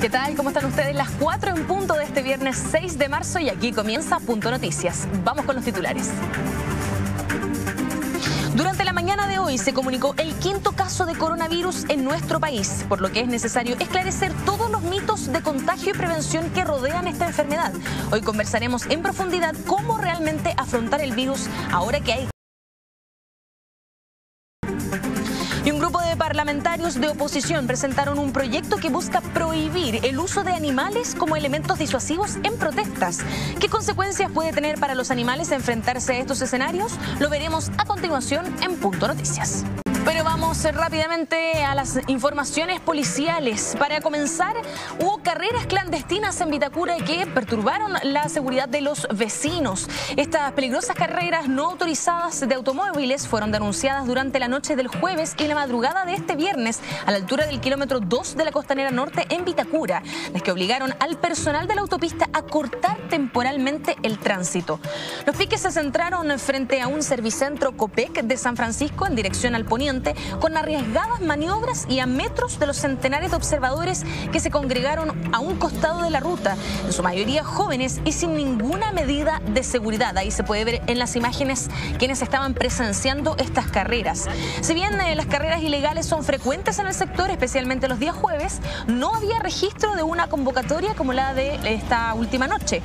¿Qué tal? ¿Cómo están ustedes? Las 4 en punto de este viernes 6 de marzo y aquí comienza Punto Noticias. Vamos con los titulares. Durante la mañana de hoy se comunicó el 5º caso de coronavirus en nuestro país, por lo que es necesario esclarecer todos los mitos de contagio y prevención que rodean esta enfermedad. Hoy conversaremos en profundidad cómo realmente afrontar el virus ahora que hay. Y un grupo de parlamentarios de oposición presentaron un proyecto que busca prohibir el uso de animales como elementos disuasivos en protestas. ¿Qué consecuencias puede tener para los animales enfrentarse a estos escenarios? Lo veremos a continuación en Punto Noticias. Pero vamos rápidamente a las informaciones policiales. Para comenzar, hubo carreras clandestinas en Vitacura que perturbaron la seguridad de los vecinos. Estas peligrosas carreras no autorizadas de automóviles fueron denunciadas durante la noche del jueves y la madrugada de este viernes a la altura del kilómetro 2 de la Costanera Norte en Vitacura, las que obligaron al personal de la autopista a cortar temporalmente el tránsito. Los piques se centraron frente a un servicentro Copec de San Francisco en dirección al poniente, con arriesgadas maniobras y a metros de los centenares de observadores que se congregaron a un costado de la ruta, en su mayoría jóvenes y sin ninguna medida de seguridad. Ahí se puede ver en las imágenes quienes estaban presenciando estas carreras. Si bien las carreras ilegales son frecuentes en el sector, especialmente los días jueves, no había registro de una convocatoria como la de esta última noche.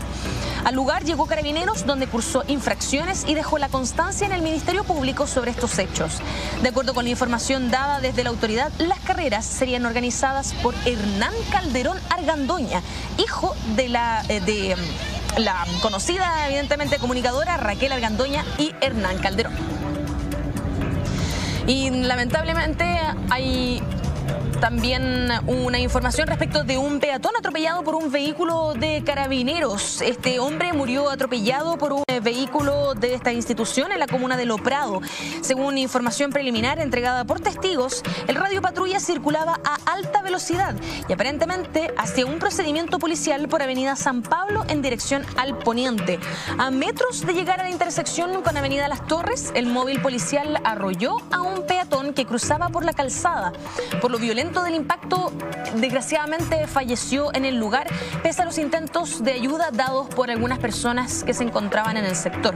Al lugar llegó Carabineros, donde cursó infracciones y dejó la constancia en el Ministerio Público sobre estos hechos. De acuerdo con la información dada desde la autoridad, las carreras serían organizadas por Hernán Calderón Argandoña, hijo de la conocida, evidentemente, comunicadora Raquel Argandoña y Hernán Calderón. Y lamentablemente hay también una información respecto de un peatón atropellado por un vehículo de Carabineros. Este hombre murió atropellado por un vehículo de esta institución en la comuna de Loprado. Según información preliminar entregada por testigos, el radio patrulla circulaba a alta velocidad y aparentemente hacia un procedimiento policial por avenida San Pablo en dirección al poniente. A metros de llegar a la intersección con avenida Las Torres, el móvil policial arrolló a un peatón que cruzaba por la calzada. Por lo violento del impacto, desgraciadamente falleció en el lugar, pese a los intentos de ayuda dados por algunas personas que se encontraban en el sector.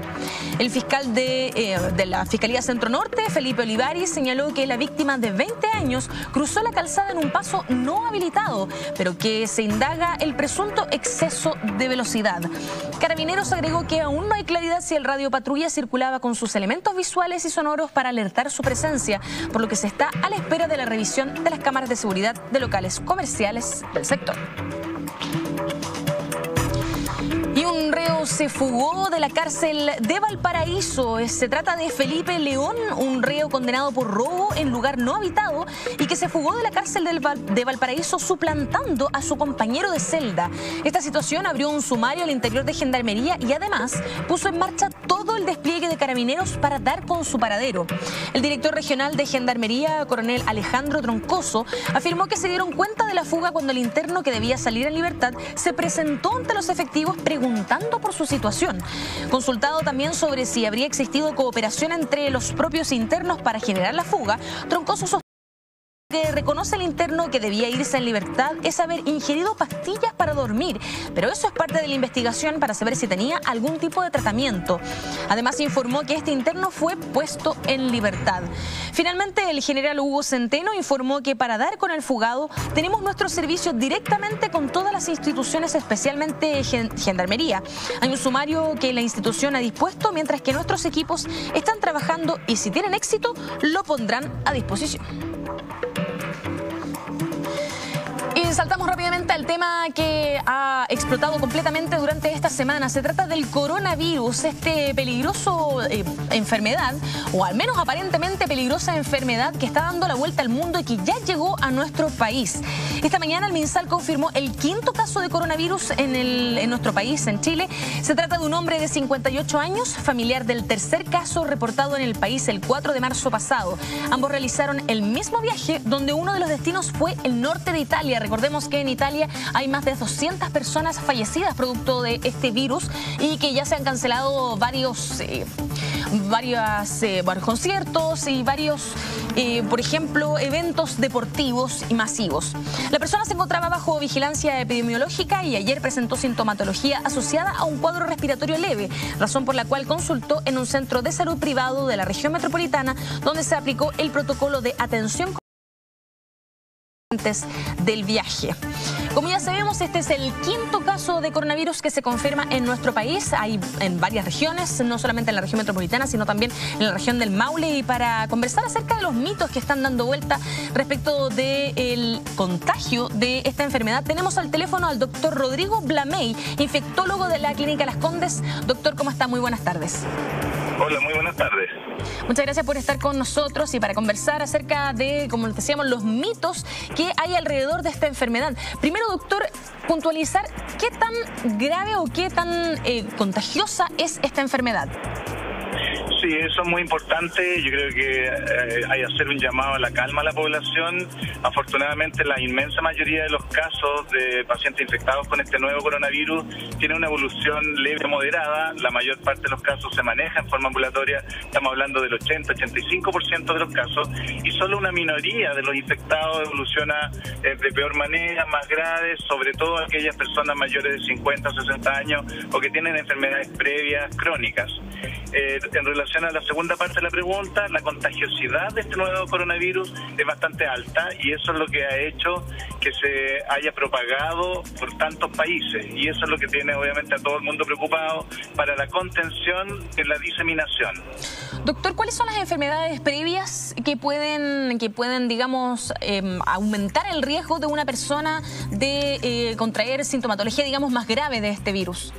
El fiscal de la Fiscalía Centro Norte, Felipe Olivares, señaló que la víctima de 20 años cruzó la calzada en un paso no habilitado, pero que se indaga el presunto exceso de velocidad. Carabineros agregó que aún no hay claridad si el radio patrulla circulaba con sus elementos visuales y sonoros para alertar su presencia, por lo que se está a la espera de la revisión de las cámaras de seguridad de locales comerciales del sector. Y un reo se fugó de la cárcel de Valparaíso. Se trata de Felipe León, un reo condenado por robo en lugar no habitado y que se fugó de la cárcel de Valparaíso suplantando a su compañero de celda. Esta situación abrió un sumario al interior de Gendarmería y además puso en marcha todo el despliegue de Carabineros para dar con su paradero. El director regional de Gendarmería, coronel Alejandro Troncoso, afirmó que se dieron cuenta de la fuga cuando el interno que debía salir en libertad se presentó ante los efectivos preguntando por su situación. Consultado también sobre si habría existido cooperación entre los propios internos para generar la fuga, Troncoso sostuvo que reconoce el interno que debía irse en libertad es haber ingerido pastillas para dormir, pero eso es parte de la investigación para saber si tenía algún tipo de tratamiento. Además informó que este interno fue puesto en libertad. Finalmente, el general Hugo Centeno informó que para dar con el fugado tenemos nuestro servicio directamente con todas las instituciones, especialmente Gendarmería. Hay un sumario que la institución ha dispuesto, mientras que nuestros equipos están trabajando y si tienen éxito lo pondrán a disposición. Y saltamos rápidamente al tema que ha explotado completamente durante esta semana. Se trata del coronavirus, este peligroso enfermedad, o al menos aparentemente peligrosa enfermedad que está dando la vuelta al mundo y que ya llegó a nuestro país. Esta mañana el MinSal confirmó el 5º caso de coronavirus en nuestro país, en Chile. Se trata de un hombre de 58 años, familiar del tercer caso reportado en el país el 4 de marzo pasado. Ambos realizaron el mismo viaje, donde uno de los destinos fue el norte de Italia. Recordemos que en Italia hay más de 200 personas fallecidas producto de este virus y que ya se han cancelado varios varios conciertos y varios, por ejemplo, eventos deportivos y masivos. La persona se encontraba bajo vigilancia epidemiológica y ayer presentó sintomatología asociada a un cuadro respiratorio leve, razón por la cual consultó en un centro de salud privado de la región metropolitana, donde se aplicó el protocolo de atención antes del viaje. Como ya sabemos, este es el quinto caso de coronavirus que se confirma en nuestro país. Hay en varias regiones, no solamente en la región metropolitana, sino también en la región del Maule. Y para conversar acerca de los mitos que están dando vuelta respecto del contagio de esta enfermedad, tenemos al teléfono al doctor Rodrigo Blamey, infectólogo de la Clínica Las Condes. Doctor, ¿cómo está? Muy buenas tardes. Hola, muy buenas tardes. Muchas gracias por estar con nosotros y para conversar acerca de, como decíamos, los mitos que hay alrededor de esta enfermedad. Primero, doctor, puntualizar qué tan grave o qué tan contagiosa es esta enfermedad. Sí, eso es muy importante. Yo creo que hay que hacer un llamado a la calma a la población. Afortunadamente, la inmensa mayoría de los casos de pacientes infectados con este nuevo coronavirus tiene una evolución leve o moderada. La mayor parte de los casos se maneja en forma ambulatoria. Estamos hablando del 80-85% de los casos. Y solo una minoría de los infectados evoluciona de peor manera, más grave, sobre todo aquellas personas mayores de 50 o 60 años o que tienen enfermedades previas crónicas. En relación a la segunda parte de la pregunta, la contagiosidad de este nuevo coronavirus es bastante alta y eso es lo que ha hecho que se haya propagado por tantos países y eso es lo que tiene obviamente a todo el mundo preocupado para la contención de la diseminación. Doctor, ¿cuáles son las enfermedades previas que pueden digamos, aumentar el riesgo de una persona de contraer sintomatología, digamos, más grave de este virus?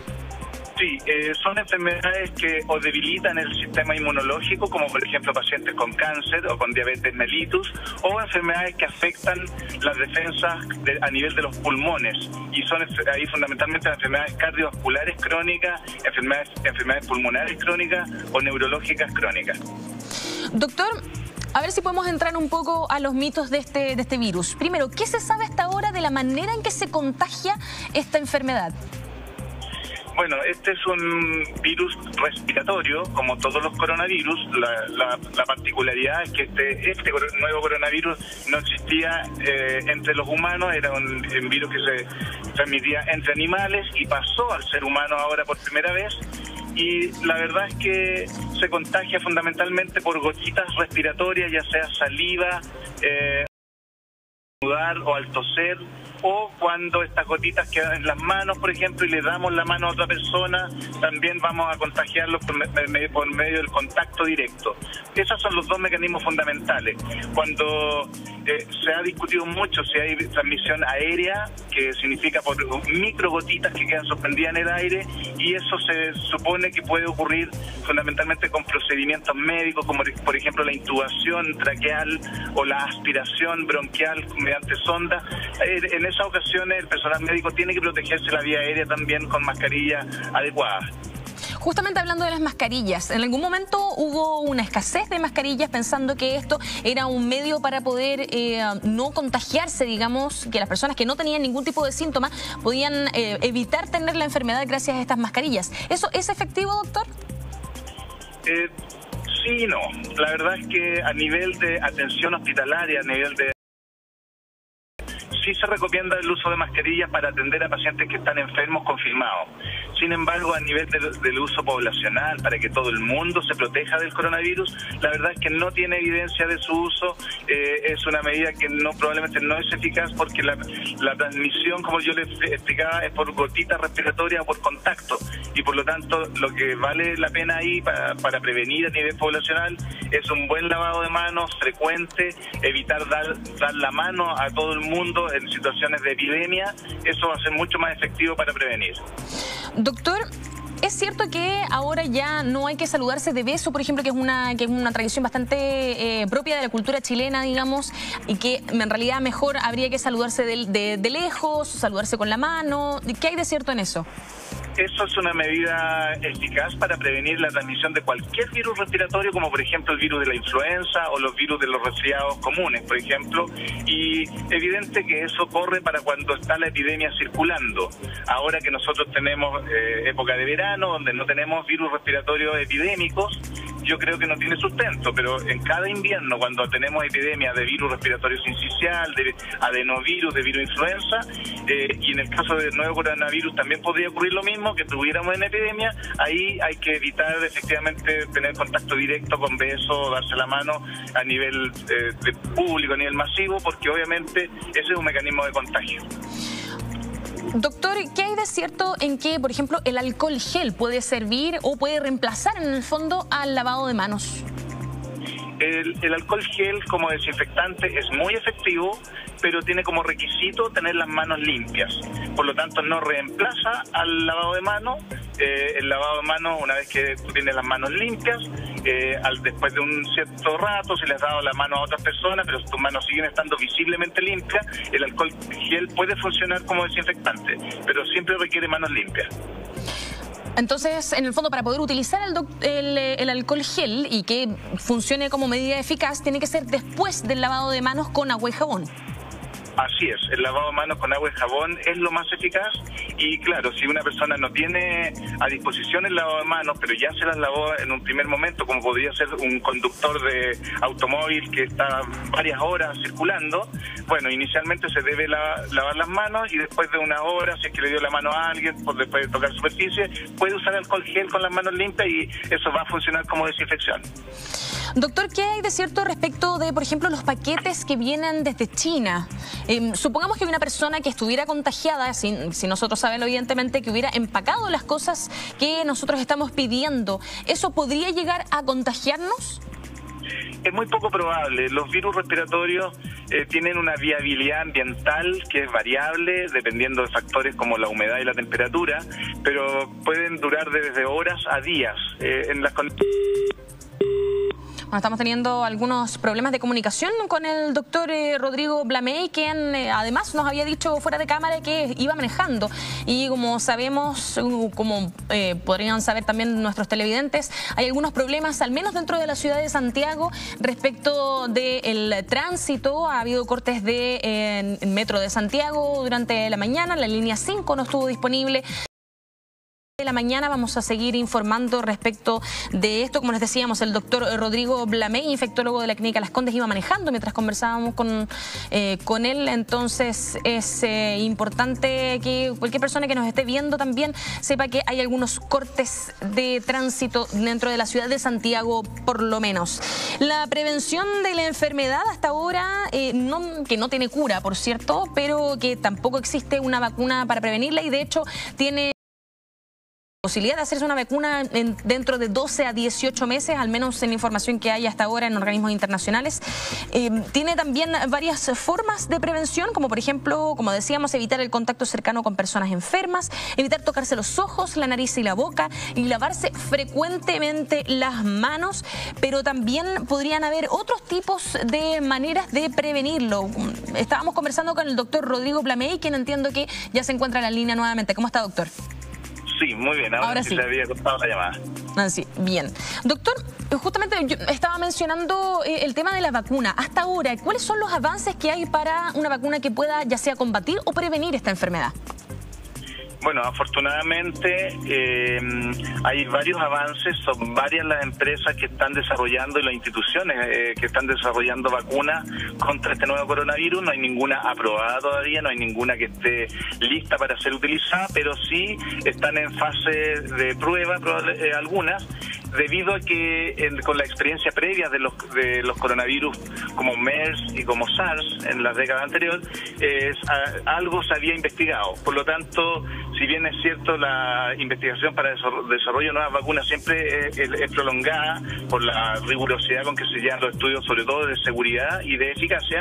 Sí, son enfermedades que o debilitan el sistema inmunológico, como por ejemplo pacientes con cáncer o con diabetes mellitus, o enfermedades que afectan las defensas a nivel de los pulmones, y son ahí fundamentalmente las enfermedades cardiovasculares crónicas, enfermedades pulmonares crónicas o neurológicas crónicas. Doctor, a ver si podemos entrar un poco a los mitos de este virus. Primero, ¿qué se sabe hasta ahora de la manera en que se contagia esta enfermedad? Bueno, este es un virus respiratorio, como todos los coronavirus. La particularidad es que este nuevo coronavirus no existía entre los humanos, era un virus que se transmitía entre animales y pasó al ser humano ahora por primera vez. Y la verdad es que se contagia fundamentalmente por gotitas respiratorias, ya sea saliva, sudar o al toser, o cuando estas gotitas quedan en las manos, por ejemplo, y le damos la mano a otra persona, también vamos a contagiarlo por medio del contacto directo. Esos son los dos mecanismos fundamentales. Cuando se ha discutido mucho si hay transmisión aérea, que significa por microgotitas que quedan suspendidas en el aire, y eso se supone que puede ocurrir fundamentalmente con procedimientos médicos, como por ejemplo la intubación traqueal o la aspiración bronquial mediante sonda. En esas ocasiones el personal médico tiene que protegerse la vía aérea también con mascarillas adecuadas. Justamente hablando de las mascarillas, ¿en algún momento hubo una escasez de mascarillas pensando que esto era un medio para poder no contagiarse, digamos, que las personas que no tenían ningún tipo de síntoma podían evitar tener la enfermedad gracias a estas mascarillas? ¿Eso es efectivo, doctor? Sí y no. La verdad es que a nivel de atención hospitalaria, a nivel de... sí se recomienda el uso de mascarillas para atender a pacientes que están enfermos confirmados. Sin embargo, a nivel del uso poblacional, para que todo el mundo se proteja del coronavirus, la verdad es que no tiene evidencia de su uso. Es una medida que probablemente no es eficaz porque la transmisión, como yo les explicaba, es por gotitas respiratorias o por contacto. Y por lo tanto, lo que vale la pena ahí para prevenir a nivel poblacional es un buen lavado de manos frecuente, evitar dar la mano a todo el mundo en situaciones de epidemia. Eso va a ser mucho más efectivo para prevenir. Doctor, ¿es cierto que ahora ya no hay que saludarse de beso, por ejemplo, que es una tradición bastante propia de la cultura chilena, digamos, y que en realidad mejor habría que saludarse de lejos, saludarse con la mano? ¿Qué hay de cierto en eso? Eso es una medida eficaz para prevenir la transmisión de cualquier virus respiratorio, como por ejemplo el virus de la influenza o los virus de los resfriados comunes, por ejemplo, y evidente que eso corre para cuando está la epidemia circulando. Ahora que nosotros tenemos época de verano, donde no tenemos virus respiratorios epidémicos, yo creo que no tiene sustento, pero en cada invierno, cuando tenemos epidemias de virus respiratorio sincicial, de adenovirus, de virus influenza, y en el caso del nuevo coronavirus también podría ocurrir lo mismo, que tuviéramos en epidemia, ahí hay que evitar efectivamente tener contacto directo con besos, darse la mano a nivel de público, a nivel masivo, porque obviamente ese es un mecanismo de contagio. Doctor, ¿qué hay de cierto en que, por ejemplo, el alcohol gel puede servir o puede reemplazar en el fondo al lavado de manos? El alcohol gel como desinfectante es muy efectivo, pero tiene como requisito tener las manos limpias. Por lo tanto, no reemplaza al lavado de manos. El lavado de manos, una vez que tú tienes las manos limpias, después de un cierto rato, si le has dado la mano a otras personas, pero tus manos siguen estando visiblemente limpias, el alcohol gel puede funcionar como desinfectante, pero siempre requiere manos limpias. Entonces, en el fondo, para poder utilizar el alcohol gel y que funcione como medida eficaz, tiene que ser después del lavado de manos con agua y jabón. Así es, el lavado de manos con agua y jabón es lo más eficaz y claro, si una persona no tiene a disposición el lavado de manos, pero ya se las lavó en un primer momento, como podría ser un conductor de automóvil que está varias horas circulando, bueno, inicialmente se debe lavar las manos y después de unas horas, si es que le dio la mano a alguien, después de tocar superficie, puede usar alcohol gel con las manos limpias y eso va a funcionar como desinfección. Doctor, ¿qué hay de cierto respecto de, por ejemplo, los paquetes que vienen desde China? Supongamos que una persona que estuviera contagiada, sin nosotros saberlo evidentemente, que hubiera empacado las cosas que nosotros estamos pidiendo, ¿eso podría llegar a contagiarnos? Es muy poco probable. Los virus respiratorios tienen una viabilidad ambiental que es variable dependiendo de factores como la humedad y la temperatura, pero pueden durar desde horas a días. Bueno, estamos teniendo algunos problemas de comunicación con el doctor Rodrigo Blamey, quien además nos había dicho fuera de cámara que iba manejando. Y como sabemos, como podrían saber también nuestros televidentes, hay algunos problemas, al menos dentro de la ciudad de Santiago, respecto del tránsito. Ha habido cortes de metro de Santiago durante la mañana, la línea 5 no estuvo disponible. De la mañana vamos a seguir informando respecto de esto. Como les decíamos, el doctor Rodrigo Blamey, infectólogo de la Clínica Las Condes, iba manejando mientras conversábamos con él. Entonces es importante que cualquier persona que nos esté viendo también sepa que hay algunos cortes de tránsito dentro de la ciudad de Santiago, por lo menos. La prevención de la enfermedad hasta ahora, que no tiene cura, por cierto, pero que tampoco existe una vacuna para prevenirla y de hecho tiene posibilidad de hacerse una vacuna dentro de 12 a 18 meses, al menos en la información que hay hasta ahora en organismos internacionales. Tiene también varias formas de prevención, como por ejemplo, como decíamos, evitar el contacto cercano con personas enfermas, evitar tocarse los ojos, la nariz y la boca y lavarse frecuentemente las manos, pero también podrían haber otros tipos de maneras de prevenirlo. Estábamos conversando con el doctor Rodrigo Blamey, quien entiendo que ya se encuentra en la línea nuevamente. ¿Cómo está, doctor? Sí, muy bien. Ahora sí le había cortado la llamada. Así, bien. Doctor, justamente yo estaba mencionando el tema de la vacuna. Hasta ahora, ¿cuáles son los avances que hay para una vacuna que pueda ya sea combatir o prevenir esta enfermedad? Bueno, afortunadamente hay varios avances, son varias las empresas que están desarrollando y las instituciones que están desarrollando vacunas contra este nuevo coronavirus. No hay ninguna aprobada todavía, no hay ninguna que esté lista para ser utilizada, pero sí están en fase de prueba algunas, debido a que con la experiencia previa de los coronavirus como MERS y como SARS en las décadas anteriores, algo se había investigado. Por lo tanto, si bien es cierto, la investigación para el desarrollo de nuevas vacunas siempre es prolongada por la rigurosidad con que se llevan los estudios, sobre todo de seguridad y de eficacia,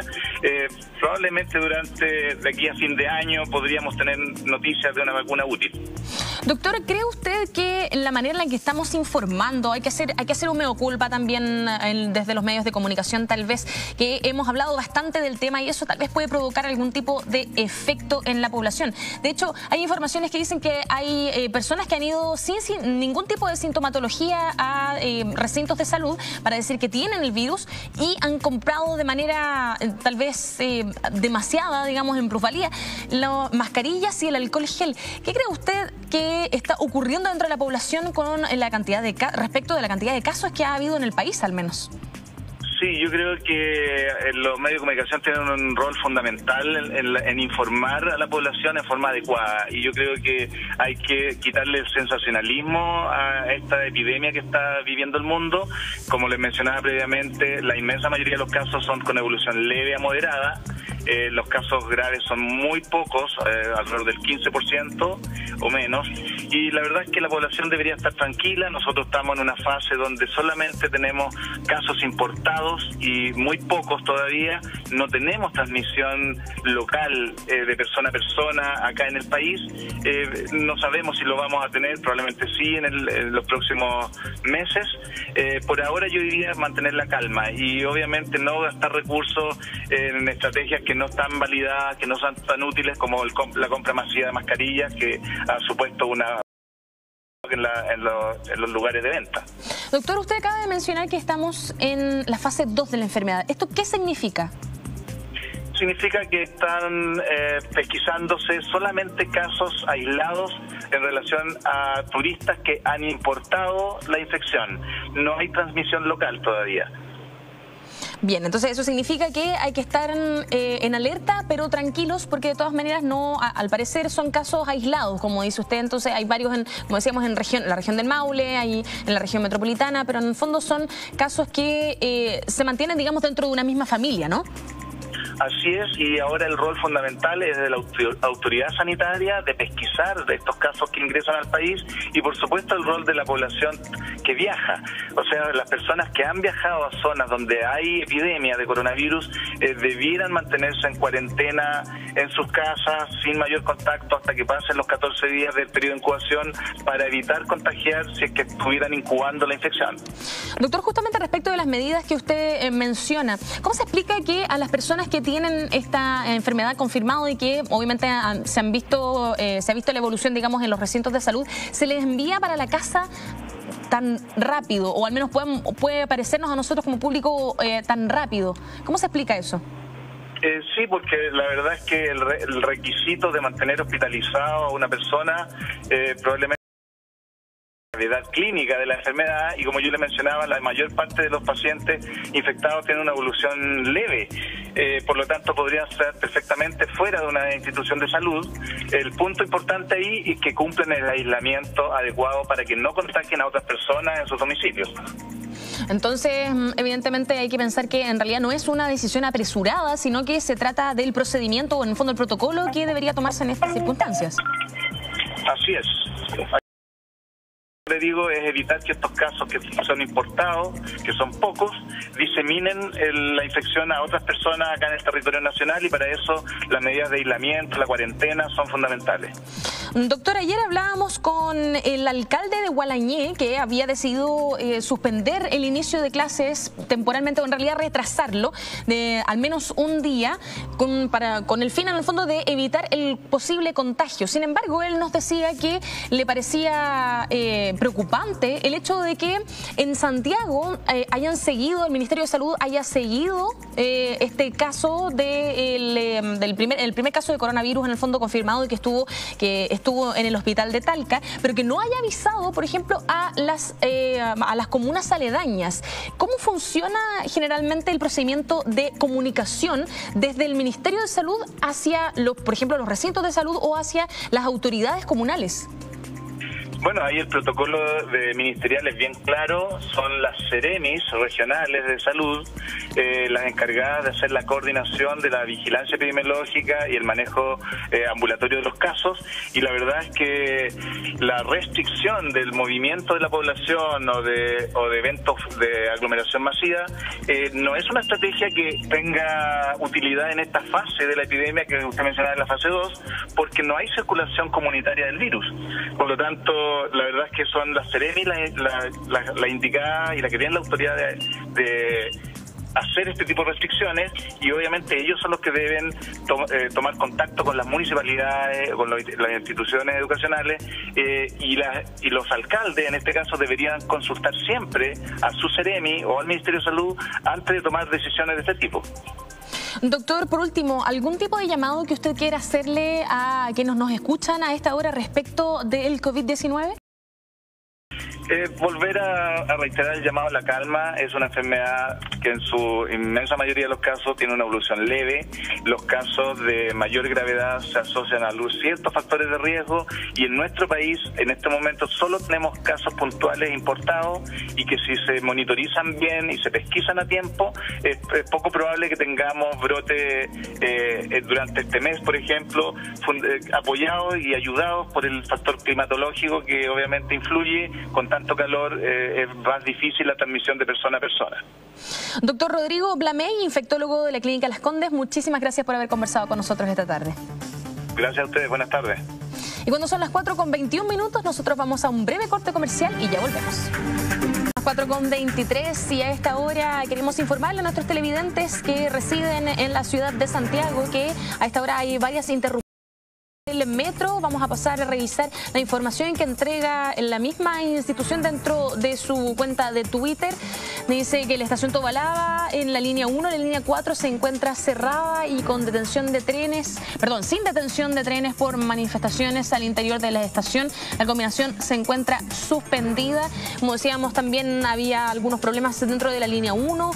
probablemente de aquí a fin de año podríamos tener noticias de una vacuna útil. Doctor, ¿cree usted que la manera en la que estamos informando, hay que hacer un mea culpa también desde los medios de comunicación, tal vez, que hemos hablado bastante del tema y eso tal vez puede provocar algún tipo de efecto en la población? De hecho, hay informaciones que dicen que hay personas que han ido sin ningún tipo de sintomatología a recintos de salud para decir que tienen el virus y han comprado de manera tal vez demasiada, digamos, en plusvalía, las mascarillas y el alcohol gel. ¿Qué cree usted que que está ocurriendo dentro de la población con la cantidad de respecto de la cantidad de casos que ha habido en el país, al menos. Sí, yo creo que los medios de comunicación tienen un rol fundamental en informar a la población en forma adecuada, y yo creo que hay que quitarle el sensacionalismo a esta epidemia que está viviendo el mundo. Como les mencionaba previamente, la inmensa mayoría de los casos son con evolución leve a moderada. Los casos graves son muy pocos, alrededor del 15% o menos, y la verdad es que la población debería estar tranquila. Nosotros estamos en una fase donde solamente tenemos casos importados y muy pocos todavía. No tenemos transmisión local de persona a persona acá en el país. No sabemos si lo vamos a tener, probablemente sí en los próximos meses. Por ahora yo diría mantener la calma y obviamente no gastar recursos en estrategias que no están validadas, que no son tan útiles como la compra masiva de mascarillas, que ha supuesto una en los lugares de venta. Doctor, usted acaba de mencionar que estamos en la fase 2 de la enfermedad. ¿Esto qué significa? Significa que están pesquisándose solamente casos aislados en relación a turistas que han importado la infección. No hay transmisión local todavía. Bien, entonces eso significa que hay que estar en alerta, pero tranquilos, porque de todas maneras no, al parecer son casos aislados, como dice usted. Entonces hay varios, como decíamos, en la región del Maule, hay en la región metropolitana, pero en el fondo son casos que se mantienen, digamos, dentro de una misma familia, ¿no? Así es, y ahora el rol fundamental es de la autoridad sanitaria de pesquisar de estos casos que ingresan al país y por supuesto el rol de la población que viaja. O sea, las personas que han viajado a zonas donde hay epidemia de coronavirus debieran mantenerse en cuarentena en sus casas sin mayor contacto hasta que pasen los 14 días del periodo de incubación para evitar contagiar si es que estuvieran incubando la infección. Doctor, justamente respecto de las medidas que usted menciona, ¿cómo se explica que a las personas que tienen esta enfermedad confirmada y que obviamente se ha visto la evolución, digamos, en los recintos de salud, se les envía para la casa tan rápido, o al menos puede parecernos a nosotros como público tan rápido? ¿Cómo se explica eso? Sí, porque la verdad es que el requisito de mantener hospitalizado a una persona probablemente la gravedad clínica de la enfermedad, y como yo le mencionaba, la mayor parte de los pacientes infectados tienen una evolución leve, por lo tanto podrían estar perfectamente fuera de una institución de salud. El punto importante ahí es que cumplen el aislamiento adecuado para que no contagien a otras personas en sus domicilios. Entonces, evidentemente hay que pensar que en realidad no es una decisión apresurada, sino que se trata del procedimiento o en el fondo el protocolo que debería tomarse en estas circunstancias. Así es. Le digo es evitar que estos casos que son importados, que son pocos, diseminen la infección a otras personas acá en el territorio nacional, y para eso las medidas de aislamiento, la cuarentena son fundamentales. Doctor, ayer hablábamos con el alcalde de Gualañé, que había decidido suspender el inicio de clases temporalmente, o en realidad retrasarlo de al menos un día, con el fin en el fondo de evitar el posible contagio. Sin embargo, él nos decía que le parecía preocupante el hecho de que en Santiago el Ministerio de Salud haya seguido este caso el primer caso de coronavirus en el fondo confirmado y que estuvo en el hospital de Talca, pero que no haya avisado, por ejemplo, a las comunas aledañas. ¿Cómo funciona generalmente el procedimiento de comunicación desde el Ministerio de Salud hacia, por ejemplo, los recintos de salud o hacia las autoridades comunales? Bueno, ahí el protocolo ministerial es bien claro, son las Ceremis regionales de salud las encargadas de hacer la coordinación de la vigilancia epidemiológica y el manejo ambulatorio de los casos, y la verdad es que la restricción del movimiento de la población o de eventos de aglomeración masiva no es una estrategia que tenga utilidad en esta fase de la epidemia que usted mencionaba en la fase 2, porque no hay circulación comunitaria del virus. Por lo tanto, la verdad es que son las Ceremi la indicada y la que tienen la autoridad de hacer este tipo de restricciones, y obviamente ellos son los que deben tomar contacto con las municipalidades, con las instituciones educacionales, y los alcaldes en este caso deberían consultar siempre a su Ceremi o al Ministerio de Salud antes de tomar decisiones de este tipo. Doctor, por último, ¿algún tipo de llamado que usted quiera hacerle a quienes nos escuchan a esta hora respecto del COVID-19? Volver a reiterar el llamado a la calma. Es una enfermedad que en su inmensa mayoría de los casos tiene una evolución leve. Los casos de mayor gravedad se asocian a ciertos factores de riesgo, y en nuestro país en este momento solo tenemos casos puntuales importados, y que si se monitorizan bien y se pesquisan a tiempo, es poco probable que tengamos brote durante este mes, por ejemplo, apoyados y ayudados por el factor climatológico que obviamente influye. Con tanto calor es más difícil la transmisión de persona a persona. Doctor Rodrigo Blamey, infectólogo de la Clínica Las Condes, muchísimas gracias por haber conversado con nosotros esta tarde. Gracias a ustedes, buenas tardes. Y cuando son las 4:21, nosotros vamos a un breve corte comercial y ya volvemos. 4:23, y a esta hora queremos informarle a nuestros televidentes que residen en la ciudad de Santiago que a esta hora hay varias interrupciones del metro. Vamos a pasar a revisar la información que entrega la misma institución dentro de su cuenta de Twitter. Dice que la estación Tobalaba en la línea 1, la línea 4 se encuentra cerrada y con detención de trenes, sin detención de trenes por manifestaciones al interior de la estación. La combinación se encuentra suspendida. Como decíamos, también había algunos problemas dentro de la línea 1,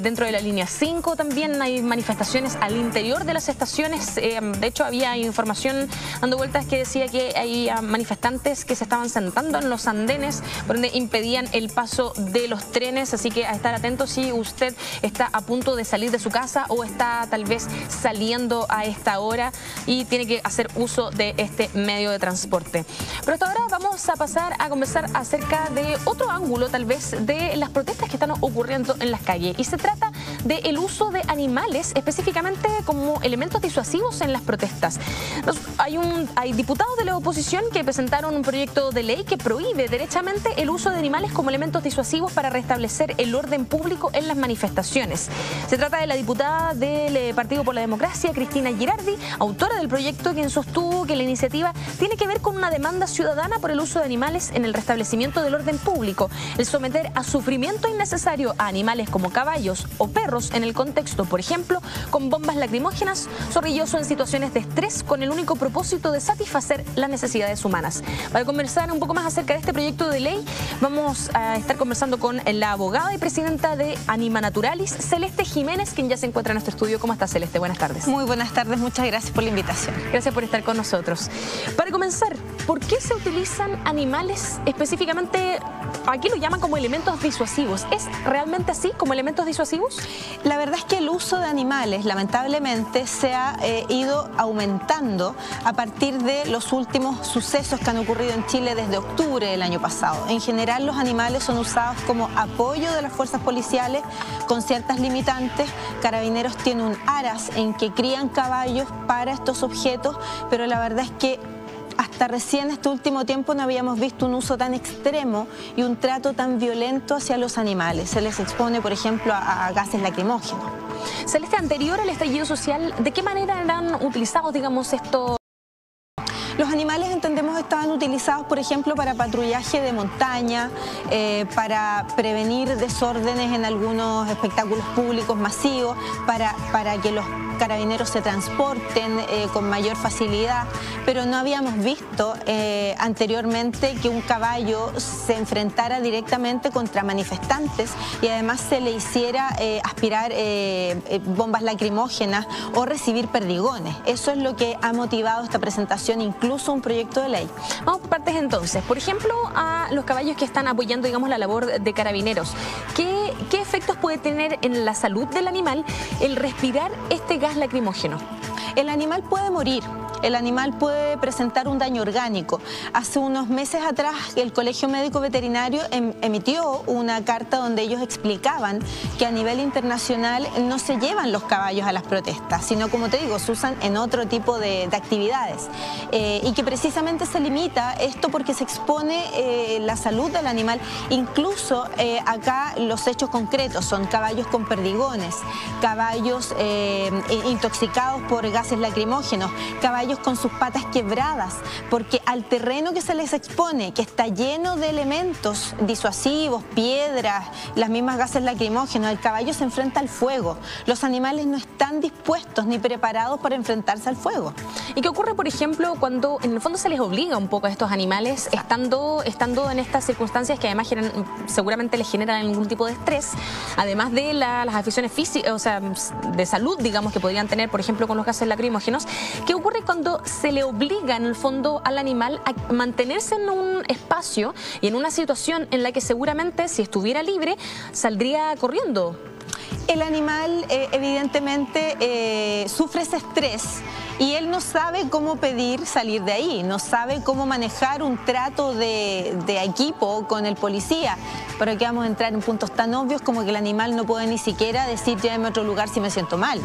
dentro de la línea 5 también hay manifestaciones al interior de las estaciones. De hecho, había información dando vueltas que decía que hay manifestantes que se estaban sentando en los andenes, por donde impedían el paso de los trenes. Así que a estar atentos si usted está a punto de salir de su casa o está tal vez saliendo a esta hora y tiene que hacer uso de este medio de transporte. Pero hasta ahora vamos a pasar a conversar acerca de otro ángulo tal vez de las protestas que están ocurriendo en las calles, y se trata del uso de animales específicamente como elementos disuasivos en las protestas. Hay diputados de la oposición que presentaron un proyecto de ley que prohíbe derechamente el uso de animales como elementos disuasivos para restablecer el orden público en las manifestaciones. Se trata de la diputada del Partido por la Democracia, Cristina Girardi, autora del proyecto, quien sostuvo que la iniciativa tiene que ver con una demanda ciudadana por el uso de animales en el restablecimiento del orden público. El someter a sufrimiento innecesario a animales como caballos o perros en el contexto, por ejemplo, con bombas lacrimógenas, zorrilloso en situaciones de estrés con el único propósito de satisfacer las necesidades humanas. Para conversar un poco más acerca de este proyecto de ley, vamos a estar conversando con la abogada y presidenta de Anima Naturalis, Celeste Jiménez, quien ya se encuentra en nuestro estudio. ¿Cómo está, Celeste? Buenas tardes. Muy buenas tardes, muchas gracias por la invitación. Gracias por estar con nosotros. Para comenzar, ¿por qué se utilizan animales específicamente? Aquí lo llaman como elementos disuasivos. ¿Es realmente así, como elementos disuasivos? La verdad es que el uso de animales, lamentablemente, se ha ido aumentando a partir de los últimos sucesos que han ocurrido en Chile desde octubre del año pasado. En general, los animales son usados como apoyo de las fuerzas policiales con ciertas limitantes. Carabineros tiene un aras en que crían caballos para estos objetos, pero la verdad es que hasta recién este último tiempo no habíamos visto un uso tan extremo y un trato tan violento hacia los animales. Se les expone, por ejemplo, a gases lacrimógenos. Celeste, anterior al estallido social, ¿de qué manera eran utilizados, digamos, estos? Los animales, entendemos, estaban utilizados, por ejemplo, para patrullaje de montaña, para prevenir desórdenes en algunos espectáculos públicos masivos, para que los carabineros se transporten con mayor facilidad, pero no habíamos visto anteriormente que un caballo se enfrentara directamente contra manifestantes y además se le hiciera aspirar bombas lacrimógenas o recibir perdigones. Eso es lo que ha motivado esta presentación, incluso un proyecto de ley. Vamos por partes entonces. Por ejemplo, a los caballos que están apoyando, digamos, la labor de carabineros. ¿Qué efectos puede tener en la salud del animal el respirar este gas lacrimógeno? El animal puede morir. El animal puede presentar un daño orgánico. Hace unos meses atrás el Colegio Médico Veterinario emitió una carta donde ellos explicaban que a nivel internacional no se llevan los caballos a las protestas, sino, como te digo, se usan en otro tipo de actividades. Y que precisamente se limita esto porque se expone la salud del animal. Incluso acá los hechos concretos son caballos con perdigones, caballos intoxicados por gases lacrimógenos, caballos caballos con sus patas quebradas, porque al terreno que se les expone, que está lleno de elementos disuasivos, piedras, las mismas gases lacrimógenos, el caballo se enfrenta al fuego. Los animales no están dispuestos ni preparados para enfrentarse al fuego. ¿Y qué ocurre, por ejemplo, cuando en el fondo se les obliga un poco a estos animales, estando en estas circunstancias que además seguramente les generan algún tipo de estrés, además de las aficiones físicas, o sea, de salud, digamos, que podrían tener, por ejemplo, con los gases lacrimógenos? ¿Qué ocurre cuando se le obliga, en el fondo, al animal a mantenerse en un espacio y en una situación en la que seguramente, si estuviera libre, saldría corriendo? El animal evidentemente sufre ese estrés y él no sabe cómo pedir salir de ahí, no sabe cómo manejar un trato de equipo con el policía. Pero aquí vamos a entrar en puntos tan obvios como que el animal no puede ni siquiera decir lléveme a otro lugar si me siento mal.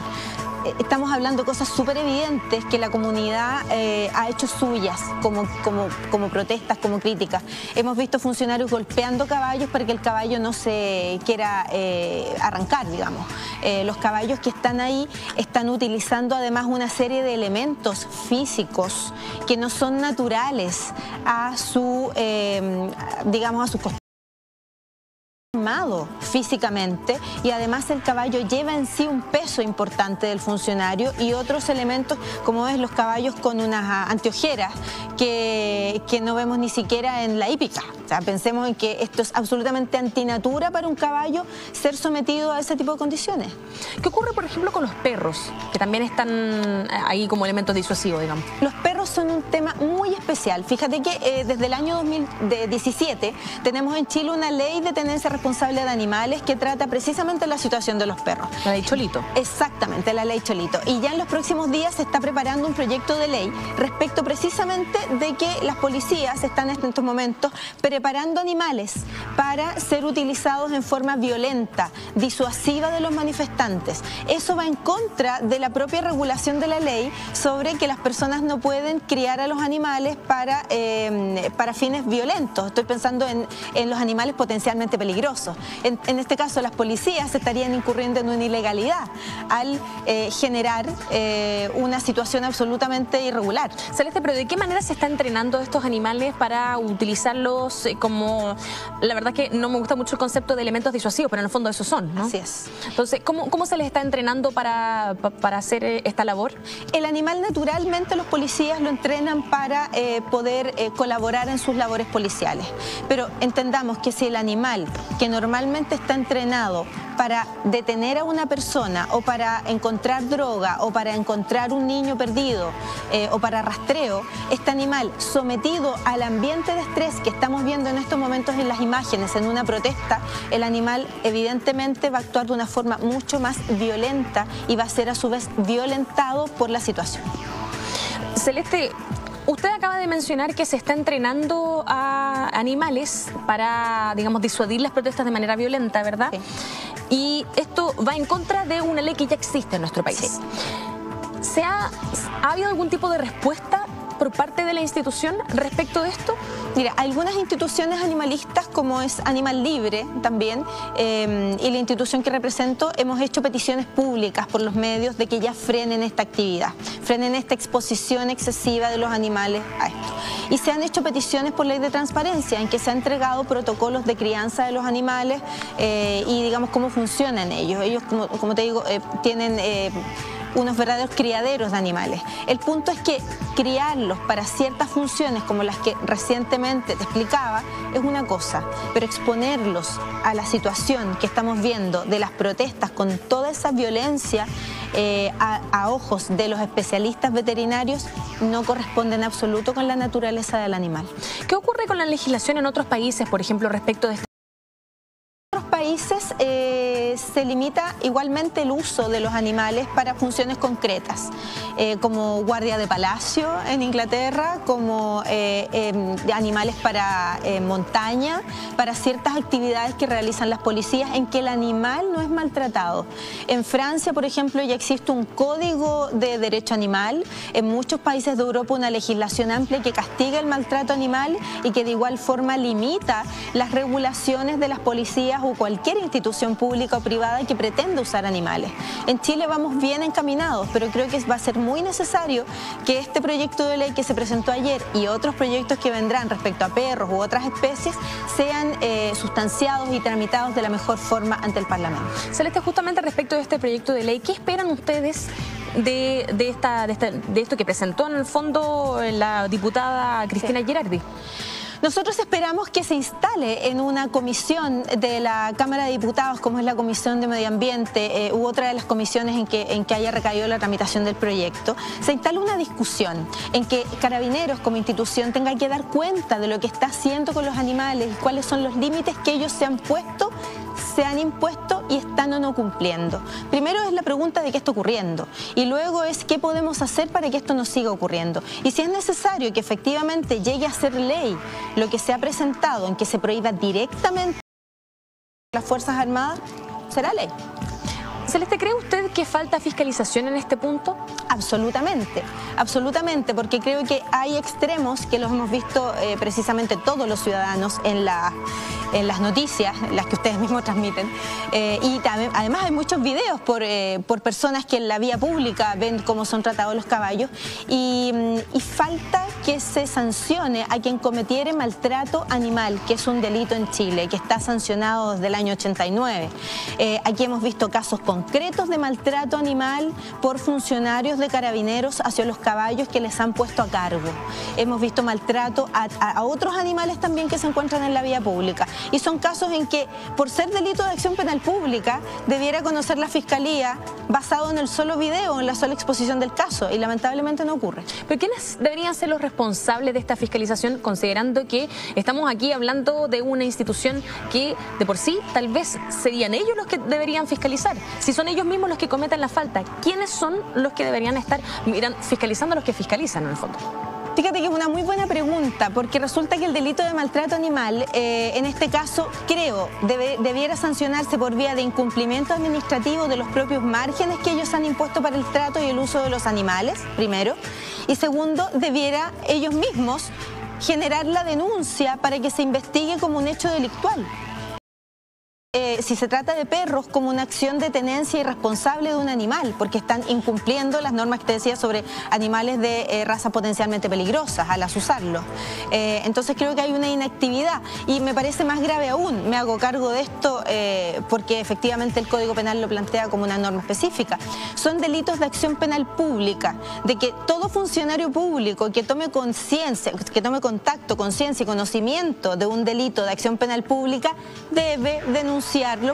Estamos hablando de cosas súper evidentes que la comunidad ha hecho suyas como protestas, como críticas. Hemos visto funcionarios golpeando caballos para que el caballo no se quiera arrancar, digamos. Los caballos que están ahí están utilizando además una serie de elementos físicos que no son naturales a su, digamos, a su costumbre físicamente, y además el caballo lleva en sí un peso importante del funcionario y otros elementos, como ves, los caballos con unas anteojeras que no vemos ni siquiera en la hípica. O sea, pensemos en que esto es absolutamente antinatura para un caballo ser sometido a ese tipo de condiciones. ¿Qué ocurre, por ejemplo, con los perros, que también están ahí como elementos disuasivos, digamos? Los perros son un tema muy especial. Fíjate que desde el año 2017 tenemos en Chile una ley de tenencia responsable de animales que trata precisamente la situación de los perros. La ley Cholito. Exactamente, la ley Cholito. Y ya en los próximos días se está preparando un proyecto de ley respecto precisamente de que las policías están en estos momentos preparando animales para ser utilizados en forma violenta, disuasiva de los manifestantes. Eso va en contra de la propia regulación de la ley sobre que las personas no pueden criar a los animales para fines violentos. Estoy pensando en los animales potencialmente peligrosos. En este caso, las policías estarían incurriendo en una ilegalidad al generar una situación absolutamente irregular. Celeste, pero ¿de qué manera se está entrenando a estos animales para utilizarlos como... La verdad que no me gusta mucho el concepto de elementos disuasivos, pero en el fondo esos son, ¿no? Así es. Entonces, ¿cómo se les está entrenando para hacer esta labor? El animal, naturalmente, los policías lo entrenan para poder colaborar en sus labores policiales. Pero entendamos que si el animal, que normalmente está entrenado para detener a una persona o para encontrar droga o para encontrar un niño perdido o para rastreo, este animal sometido al ambiente de estrés que estamos viendo en estos momentos en las imágenes, en una protesta, el animal evidentemente va a actuar de una forma mucho más violenta y va a ser a su vez violentado por la situación. Celeste, usted acaba de mencionar que se está entrenando a animales para, digamos, disuadir las protestas de manera violenta, ¿verdad? Sí. Y esto va en contra de una ley que ya existe en nuestro país. Sí. ¿Ha habido algún tipo de respuesta por parte de la institución respecto de esto? Mira, algunas instituciones animalistas, como es Animal Libre también, y la institución que represento, hemos hecho peticiones públicas por los medios de que ya frenen esta actividad, frenen esta exposición excesiva de los animales a esto. Y se han hecho peticiones por ley de transparencia, en que se han entregado protocolos de crianza de los animales y digamos cómo funcionan ellos. Ellos, como te digo, tienen unos verdaderos criaderos de animales. El punto es que criarlos para ciertas funciones como las que recientemente te explicaba es una cosa, pero exponerlos a la situación que estamos viendo de las protestas con toda esa violencia a ojos de los especialistas veterinarios no corresponde en absoluto con la naturaleza del animal. ¿Qué ocurre con la legislación en otros países, por ejemplo, respecto de esta? En otros países se limita igualmente el uso de los animales para funciones concretas, como guardia de palacio en Inglaterra, como animales para montaña, para ciertas actividades que realizan las policías en que el animal no es maltratado. En Francia, por ejemplo, ya existe un código de derecho animal, en muchos países de Europa una legislación amplia que castiga el maltrato animal y que de igual forma limita las regulaciones de las policías o cualquier cualquier institución pública o privada que pretenda usar animales. En Chile vamos bien encaminados, pero creo que va a ser muy necesario que este proyecto de ley que se presentó ayer y otros proyectos que vendrán respecto a perros u otras especies sean sustanciados y tramitados de la mejor forma ante el Parlamento. Celeste, justamente respecto de este proyecto de ley, ¿qué esperan ustedes de esto que presentó en el fondo la diputada Cristina Girardi? Nosotros esperamos que se instale en una comisión de la Cámara de Diputados, como es la Comisión de Medio Ambiente u otra de las comisiones en que haya recaído la tramitación del proyecto, se instale una discusión en que Carabineros como institución tenga que dar cuenta de lo que está haciendo con los animales y cuáles son los límites que ellos se han impuesto y están o no cumpliendo. Primero es la pregunta de qué está ocurriendo y luego es qué podemos hacer para que esto no siga ocurriendo. Y si es necesario que efectivamente llegue a ser ley lo que se ha presentado en que se prohíba directamente las Fuerzas Armadas, será ley. Celeste, ¿cree usted que falta fiscalización en este punto? Absolutamente, absolutamente, porque creo que hay extremos que los hemos visto precisamente todos los ciudadanos en las noticias, las que ustedes mismos transmiten, y también, además hay muchos videos por personas que en la vía pública ven cómo son tratados los caballos y falta que se sancione a quien cometiere maltrato animal, que es un delito en Chile, que está sancionado desde el año 89. Aquí hemos visto casos concretos de maltrato animal por funcionarios de Carabineros hacia los caballos que les han puesto a cargo. Hemos visto maltrato a otros animales también que se encuentran en la vía pública. Y son casos en que, por ser delito de acción penal pública, debiera conocer la Fiscalía basado en el solo video, en la sola exposición del caso, y lamentablemente no ocurre. ¿Pero quiénes deberían ser los responsables de esta fiscalización, considerando que estamos aquí hablando de una institución que de por sí tal vez serían ellos los que deberían fiscalizar? Si son ellos mismos los que cometen la falta, ¿quiénes son los que deberían estar fiscalizando a los que fiscalizan en el fondo? Fíjate que es una muy buena pregunta, porque resulta que el delito de maltrato animal, en este caso, creo, debiera sancionarse por vía de incumplimiento administrativo de los propios márgenes que ellos han impuesto para el trato y el uso de los animales, primero. Y segundo, debiera ellos mismos generar la denuncia para que se investigue como un hecho delictual. Si se trata de perros, como una acción de tenencia irresponsable de un animal, porque están incumpliendo las normas que te decía sobre animales de razas potencialmente peligrosas al asusarlos. Entonces creo que hay una inactividad y me parece más grave aún, me hago cargo de esto porque efectivamente el Código Penal lo plantea como una norma específica. Son delitos de acción penal pública, de que todo funcionario público que tome conciencia, que tome contacto, conciencia y conocimiento de un delito de acción penal pública debe denunciarlo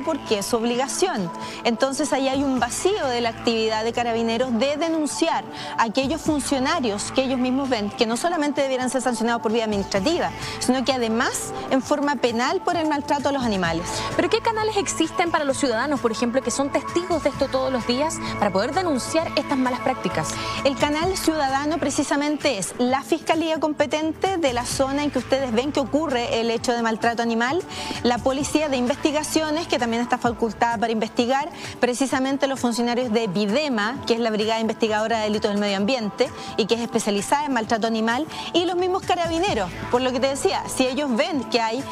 porque es su obligación. Entonces ahí hay un vacío de la actividad de Carabineros de denunciar a aquellos funcionarios que ellos mismos ven que no solamente debieran ser sancionados por vía administrativa, sino que además en forma penal por el maltrato a los animales. ¿Pero qué canales existen para los ciudadanos, por ejemplo, que son testigos de esto todos los días para poder denunciar estas malas prácticas? El canal ciudadano precisamente es la Fiscalía competente de la zona en que ustedes ven que ocurre el hecho de maltrato animal, la Policía de Investigación, que también está facultada para investigar, precisamente los funcionarios de Videma, que es la Brigada Investigadora de Delitos del Medio Ambiente y que es especializada en maltrato animal, y los mismos Carabineros. Por lo que te decía, si ellos ven que hay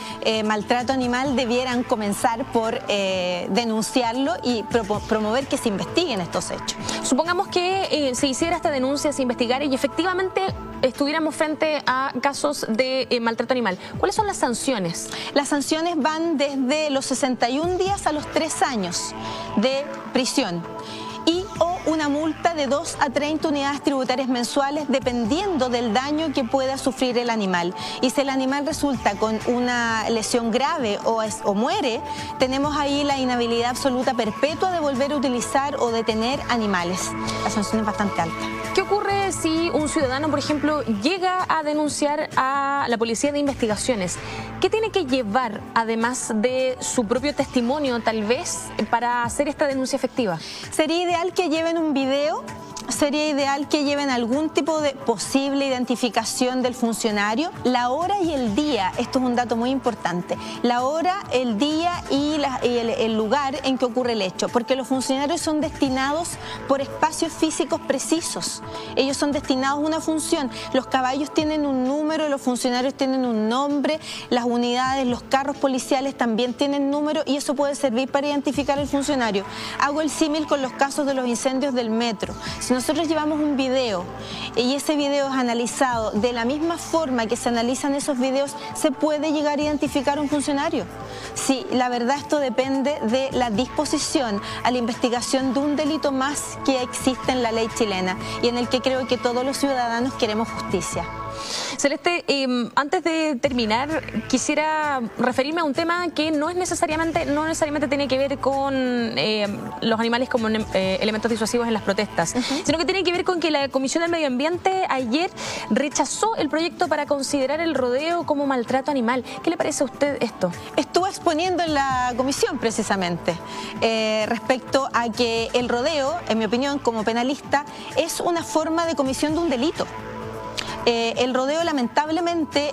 maltrato animal, debieran comenzar por denunciarlo y promover que se investiguen estos hechos. Supongamos que se hiciera esta denuncia, se investigara y efectivamente estuviéramos frente a casos de maltrato animal. ¿Cuáles son las sanciones? Las sanciones van desde los 61 días a los 3 años de prisión y o una multa de 2 a 30 unidades tributarias mensuales dependiendo del daño que pueda sufrir el animal. Y si el animal resulta con una lesión grave o muere, tenemos ahí la inhabilidad absoluta perpetua de volver a utilizar o detener animales. La sanción es bastante alta. ¿Qué ocurre si un ciudadano, por ejemplo, llega a denunciar a la Policía de Investigaciones? ¿Qué tiene que llevar, además de su propio testimonio, tal vez, para hacer esta denuncia efectiva? Sería ideal que lleven un video sería ideal que lleven algún tipo de posible identificación del funcionario, la hora y el día. Esto es un dato muy importante, la hora, el día y el lugar en que ocurre el hecho, porque los funcionarios son destinados por espacios físicos precisos, ellos son destinados a una función. Los caballos tienen un número, los funcionarios tienen un nombre, las unidades, los carros policiales también tienen número, y eso puede servir para identificar al funcionario. Hago el símil con los casos de los incendios del metro. Si nosotros llevamos un video y ese video es analizado de la misma forma que se analizan esos videos, ¿se puede llegar a identificar a un funcionario? Sí, la verdad esto depende de la disposición a la investigación de un delito más que existe en la ley chilena y en el que creo que todos los ciudadanos queremos justicia. Celeste, antes de terminar, quisiera referirme a un tema que no necesariamente tiene que ver con los animales como elementos disuasivos en las protestas, sino que tiene que ver con que la Comisión del Medio Ambiente ayer rechazó el proyecto para considerar el rodeo como maltrato animal. ¿Qué le parece a usted esto? Estuvo exponiendo en la comisión precisamente respecto a que el rodeo, en mi opinión, como penalista, es una forma de comisión de un delito. El rodeo lamentablemente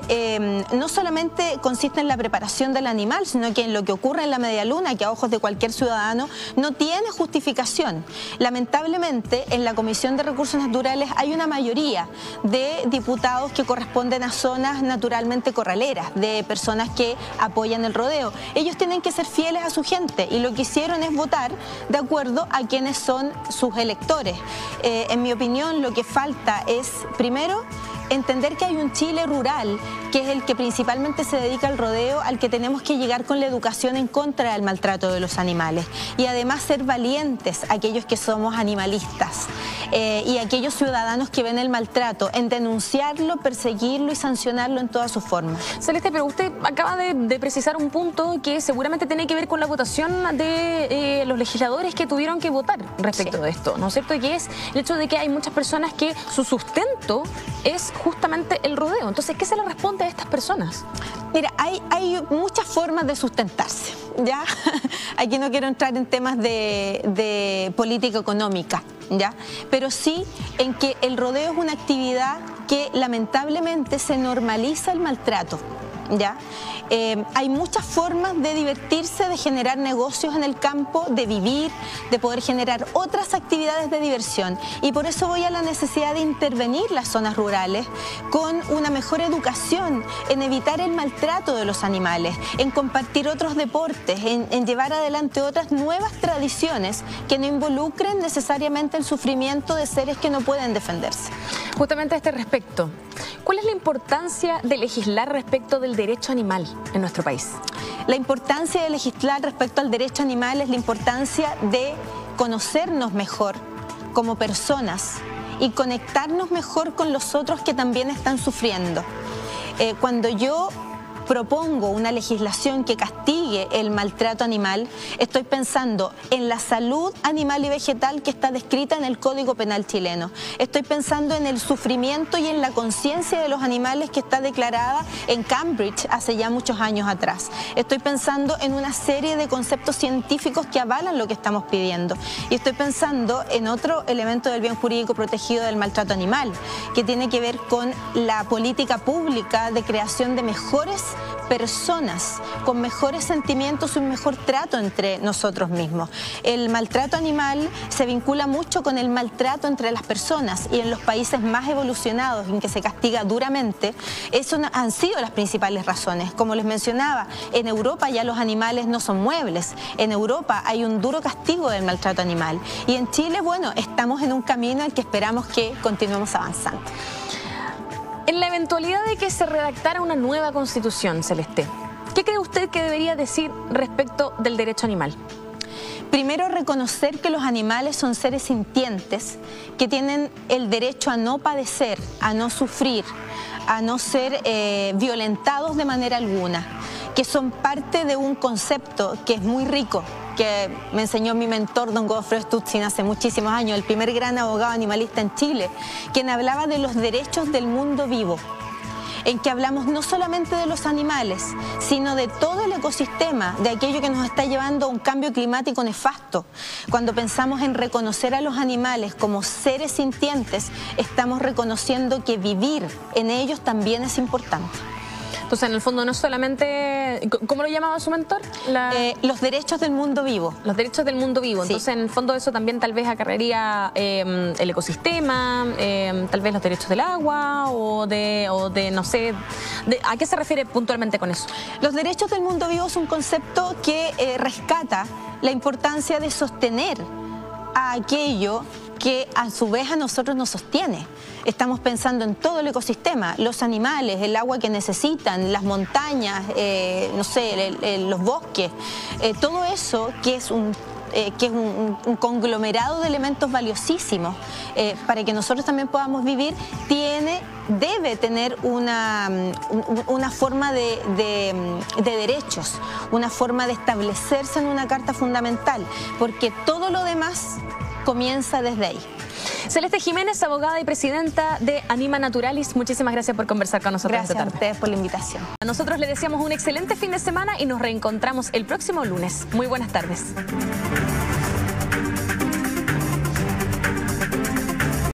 no solamente consiste en la preparación del animal, sino que en lo que ocurre en la media luna, que a ojos de cualquier ciudadano no tiene justificación. Lamentablemente en la Comisión de Recursos Naturales hay una mayoría de diputados que corresponden a zonas naturalmente corraleras, de personas que apoyan el rodeo. Ellos tienen que ser fieles a su gente y lo que hicieron es votar de acuerdo a quienes son sus electores. En mi opinión, lo que falta es, primero, entender que hay un Chile rural, que es el que principalmente se dedica al rodeo, al que tenemos que llegar con la educación en contra del maltrato de los animales. Y además ser valientes aquellos que somos animalistas y aquellos ciudadanos que ven el maltrato, en denunciarlo, perseguirlo y sancionarlo en todas sus formas. Celeste, pero usted acaba de precisar un punto que seguramente tiene que ver con la votación de los legisladores que tuvieron que votar respecto de esto, ¿no es cierto? Y que es el hecho de que hay muchas personas que su sustento es justamente el rodeo. Entonces, ¿qué se le responde a estas personas? Mira, hay muchas formas de sustentarse, ¿ya? Aquí no quiero entrar en temas de política económica, ¿ya? Pero sí en que el rodeo es una actividad que lamentablemente se normaliza el maltrato, ¿ya? Hay muchas formas de divertirse, de generar negocios en el campo, de vivir, de poder generar otras actividades de diversión, y por eso voy a la necesidad de intervenir las zonas rurales con una mejor educación, en evitar el maltrato de los animales, en compartir otros deportes, en llevar adelante otras nuevas tradiciones que no involucren necesariamente el sufrimiento de seres que no pueden defenderse. Justamente a este respecto, ¿cuál es la importancia de legislar respecto del derecho animal en nuestro país? La importancia de legislar respecto al derecho animal es la importancia de conocernos mejor como personas y conectarnos mejor con los otros que también están sufriendo. Cuando yo propongo una legislación que castigue el maltrato animal, estoy pensando en la salud animal y vegetal que está descrita en el Código Penal chileno. Estoy pensando en el sufrimiento y en la conciencia de los animales que está declarada en Cambridge hace ya muchos años atrás. Estoy pensando en una serie de conceptos científicos que avalan lo que estamos pidiendo. Y estoy pensando en otro elemento del bien jurídico protegido del maltrato animal, que tiene que ver con la política pública de creación de mejores personas, con mejores sentimientos y un mejor trato entre nosotros mismos. El maltrato animal se vincula mucho con el maltrato entre las personas, y en los países más evolucionados en que se castiga duramente, eso han sido las principales razones. Como les mencionaba, en Europa ya los animales no son muebles, en Europa hay un duro castigo del maltrato animal, y en Chile, bueno, estamos en un camino en que esperamos que continuemos avanzando. En la eventualidad de que se redactara una nueva constitución, Celeste, ¿qué cree usted que debería decir respecto del derecho animal? Primero, reconocer que los animales son seres sintientes, que tienen el derecho a no padecer, a no sufrir, a no ser violentados de manera alguna, que son parte de un concepto que es muy rico, que me enseñó mi mentor, don Godofredo Stützin, hace muchísimos años, el primer gran abogado animalista en Chile, quien hablaba de los derechos del mundo vivo. en que hablamos no solamente de los animales, sino de todo el ecosistema, de aquello que nos está llevando a un cambio climático nefasto. Cuando pensamos en reconocer a los animales como seres sintientes, estamos reconociendo que vivir en ellos también es importante. Entonces, en el fondo, no solamente... ¿Cómo lo llamaba su mentor? Los derechos del mundo vivo. Los derechos del mundo vivo. Sí. Entonces, en el fondo, eso también tal vez acarrearía el ecosistema, tal vez los derechos del agua o de no sé... ¿A qué se refiere puntualmente con eso? Los derechos del mundo vivo es un concepto que rescata la importancia de sostener a aquello que a su vez a nosotros nos sostiene. Estamos pensando en todo el ecosistema, los animales, el agua que necesitan, las montañas, no sé, los bosques, todo eso que es un conglomerado de elementos valiosísimos para que nosotros también podamos vivir, debe tener una forma de derechos, una forma de establecerse en una carta fundamental, porque todo lo demás comienza desde ahí. Celeste Jiménez, abogada y presidenta de Anima Naturalis, muchísimas gracias por conversar con nosotros. Gracias a ustedes por la invitación. Nosotros le deseamos un excelente fin de semana y nos reencontramos el próximo lunes. Muy buenas tardes.